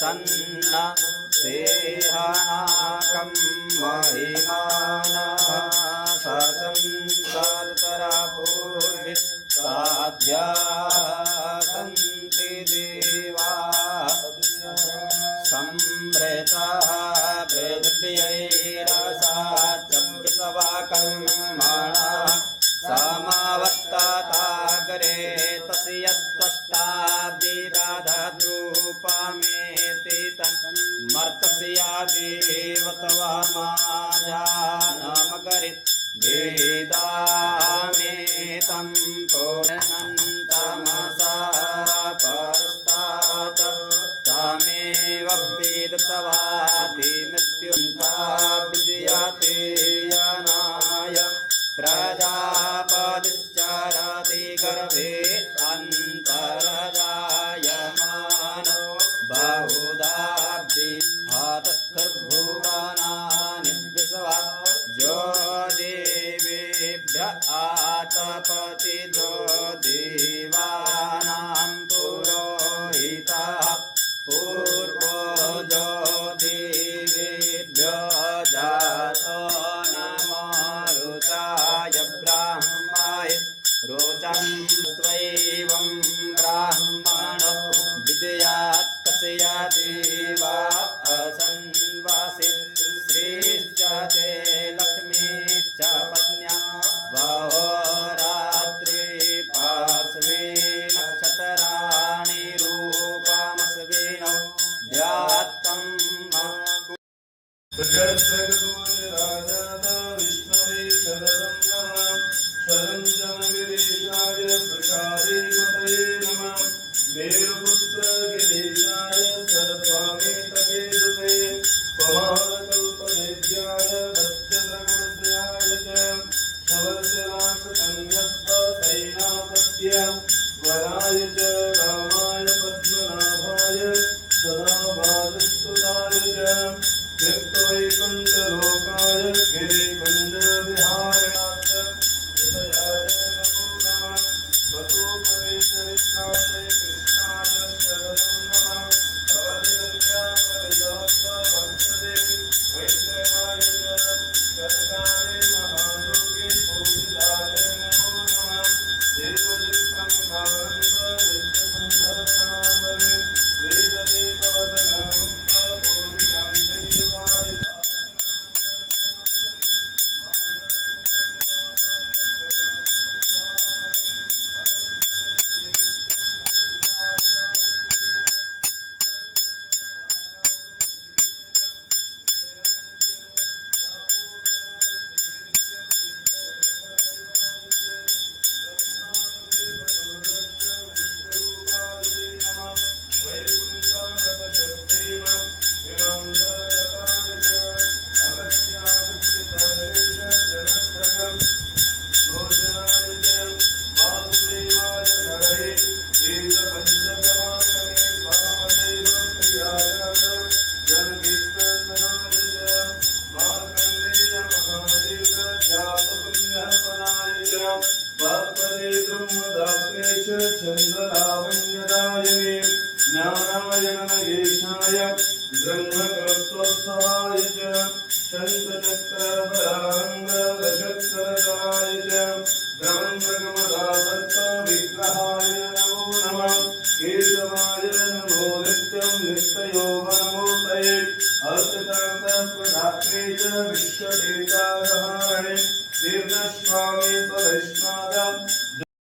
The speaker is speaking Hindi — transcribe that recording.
सन्न सेहानाकं महिमानः सचन्तरा पूर्वे साध्या सन्ति देवा संवृता वेदव्यैरसाचव्यसवाकर्मणा समावर्तताग्रे तस्य त्वष्टाभिराधद्रूपमेति तन्मर्तस्यादेवतवमाजानमकरित् वेदामेतं पूर्णन्तमसा परस्तात् तमेव वेदतवाति मृत्युन्ता विजयते यनाय प्रजापतिश्चरति गर्भे अन्तर्जायमानो बहुधाब्धि हतस्थिर्भुवनानि विश्वा जो देवेभ्य आतपतिजो देवानां पुरोहितः पूर्वो जो देवेभ्यो जातो नमरुताय ब्राह्माय रोचं त्वैवं ब्राह्मणो विदयात् कस्य देवा असन्वासि श्रीश्च ते लक्ष्मीश्च पत्न्या वहोरात्रि पार्श्वे नक्षत्राणि रूपमस्वेन ध्यात्तं विष्णवे शरदं नमः शरञ्जनगिरीशाय वृषाधिपतये नमः मेरुपुत्र गिरीशाय सरस्वामी तपेजुते पवारकल्पदेव्याय वज्रद्रगुणस्याय च शवस्यनाशसंयत्तसैनापत्य वराय च रामाय पद्मनाभाय सदाभाजस्तुताय च चित्तवैकुण्ठलोकाय गिरिकुञ्जविहारिणाय कृपयाय नमो नमः वतोपदेशरिष्ठाय कृष्णाय शरणं नमः अवधिकल्यापरिदास्तवत्सदे वैद्यनाय च शतकाले महायोगे पूजिताय नमो नमः देवजित्संहारन्वरित्यसंहरसनामरे वेददेववदनं चन्द्रलावण्यदायिने ज्ञानायणनगेशाय ब्रह्मकर्त्रोत्सवाय च शङ्खचक्रभराङ्गरक्षकरताय च द्रवन्द्रगमदासत्त्वविग्रहाय नमो नमः केशवाय नमो नित्यं नित्ययोगनमूर्तये अर्चितार्थप्रदात्रे च विश्वदेवतारहारणे तीर्थस्वामी स्ववैष्णव